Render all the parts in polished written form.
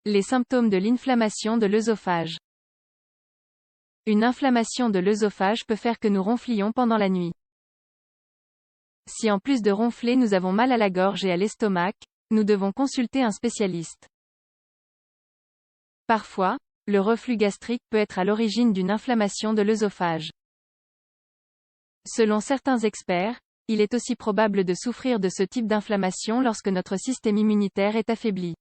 Les symptômes de l'inflammation de l'œsophage. Une inflammation de l'œsophage peut faire que nous ronflions pendant la nuit. Si en plus de ronfler nous avons mal à la gorge et à l'estomac, nous devons consulter un spécialiste. Parfois, le reflux gastrique peut être à l'origine d'une inflammation de l'œsophage. Selon certains experts, il est aussi probable de souffrir de ce type d'inflammation lorsque notre système immunitaire est affaibli.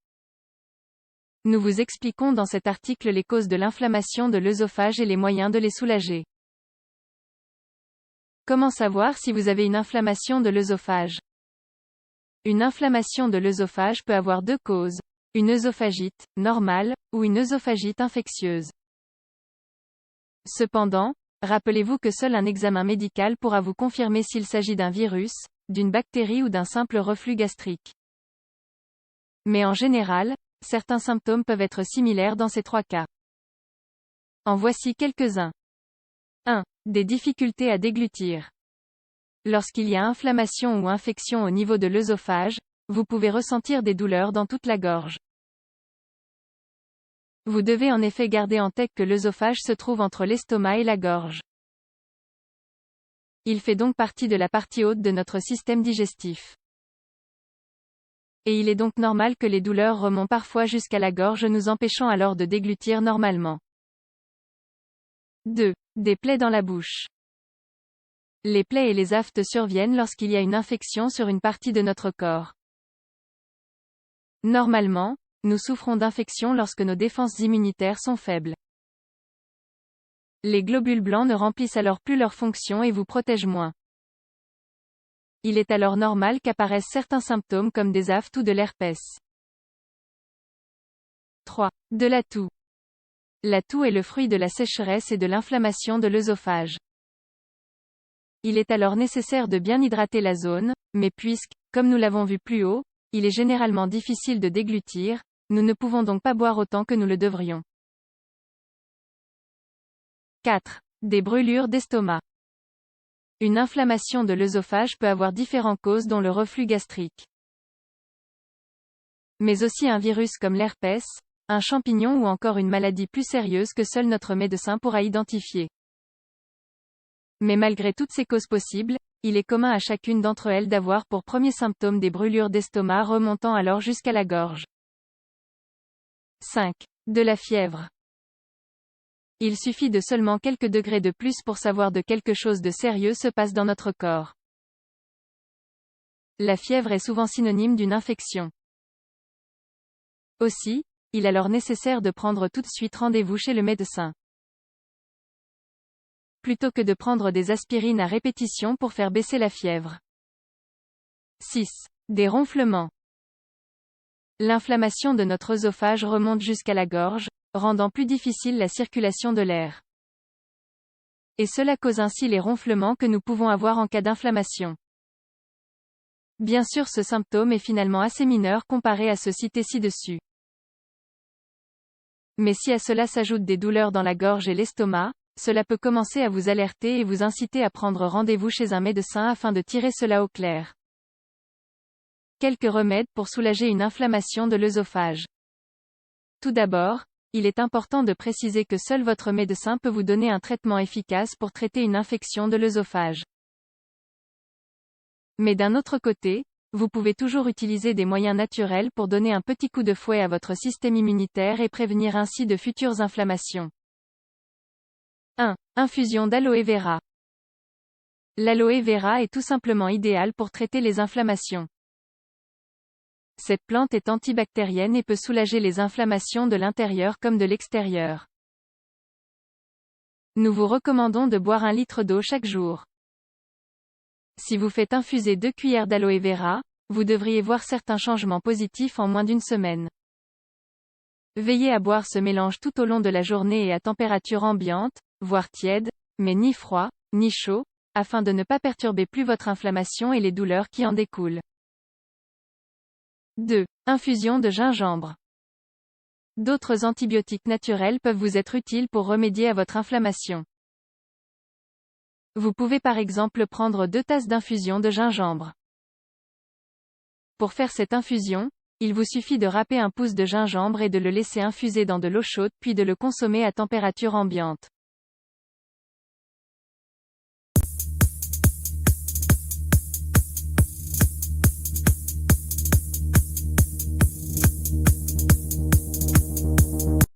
Nous vous expliquons dans cet article les causes de l'inflammation de l'œsophage et les moyens de les soulager. Comment savoir si vous avez une inflammation de l'œsophage? Une inflammation de l'œsophage peut avoir deux causes, une œsophagite normale ou une œsophagite infectieuse. Cependant, rappelez-vous que seul un examen médical pourra vous confirmer s'il s'agit d'un virus, d'une bactérie ou d'un simple reflux gastrique. Mais en général, certains symptômes peuvent être similaires dans ces trois cas. En voici quelques-uns. 1. Des difficultés à déglutir. Lorsqu'il y a inflammation ou infection au niveau de l'œsophage, vous pouvez ressentir des douleurs dans toute la gorge. Vous devez en effet garder en tête que l'œsophage se trouve entre l'estomac et la gorge. Il fait donc partie de la partie haute de notre système digestif. Et il est donc normal que les douleurs remontent parfois jusqu'à la gorge, nous empêchant alors de déglutir normalement. 2. Des plaies dans la bouche. Les plaies et les aftes surviennent lorsqu'il y a une infection sur une partie de notre corps. Normalement, nous souffrons d'infections lorsque nos défenses immunitaires sont faibles. Les globules blancs ne remplissent alors plus leur fonction et vous protègent moins. Il est alors normal qu'apparaissent certains symptômes comme des aftes ou de l'herpès. 3. De la toux. La toux est le fruit de la sécheresse et de l'inflammation de l'œsophage. Il est alors nécessaire de bien hydrater la zone, mais puisque, comme nous l'avons vu plus haut, il est généralement difficile de déglutir, nous ne pouvons donc pas boire autant que nous le devrions. 4. Des brûlures d'estomac. Une inflammation de l'œsophage peut avoir différentes causes dont le reflux gastrique. Mais aussi un virus comme l'herpès, un champignon ou encore une maladie plus sérieuse que seul notre médecin pourra identifier. Mais malgré toutes ces causes possibles, il est commun à chacune d'entre elles d'avoir pour premier symptôme des brûlures d'estomac remontant alors jusqu'à la gorge. 5. De la fièvre. Il suffit de seulement quelques degrés de plus pour savoir de quelque chose de sérieux se passe dans notre corps. La fièvre est souvent synonyme d'une infection. Aussi, il est alors nécessaire de prendre tout de suite rendez-vous chez le médecin. Plutôt que de prendre des aspirines à répétition pour faire baisser la fièvre. 6. Des ronflements. L'inflammation de notre œsophage remonte jusqu'à la gorge, rendant plus difficile la circulation de l'air. Et cela cause ainsi les ronflements que nous pouvons avoir en cas d'inflammation. Bien sûr, ce symptôme est finalement assez mineur comparé à ceux cités ci-dessus. Mais si à cela s'ajoutent des douleurs dans la gorge et l'estomac, cela peut commencer à vous alerter et vous inciter à prendre rendez-vous chez un médecin afin de tirer cela au clair. Quelques remèdes pour soulager une inflammation de l'œsophage. Tout d'abord, il est important de préciser que seul votre médecin peut vous donner un traitement efficace pour traiter une infection de l'œsophage. Mais d'un autre côté, vous pouvez toujours utiliser des moyens naturels pour donner un petit coup de fouet à votre système immunitaire et prévenir ainsi de futures inflammations. 1. Infusion d'aloe vera. L'aloe vera est tout simplement idéal pour traiter les inflammations. Cette plante est antibactérienne et peut soulager les inflammations de l'intérieur comme de l'extérieur. Nous vous recommandons de boire 1 litre d'eau chaque jour. Si vous faites infuser 2 cuillères d'aloe vera, vous devriez voir certains changements positifs en moins d'une semaine. Veillez à boire ce mélange tout au long de la journée et à température ambiante, voire tiède, mais ni froid, ni chaud, afin de ne pas perturber plus votre inflammation et les douleurs qui en découlent. 2. Infusion de gingembre. D'autres antibiotiques naturels peuvent vous être utiles pour remédier à votre inflammation. Vous pouvez par exemple prendre 2 tasses d'infusion de gingembre. Pour faire cette infusion, Il vous suffit de râper un pouce de gingembre et de le laisser infuser dans de l'eau chaude puis de le consommer à température ambiante.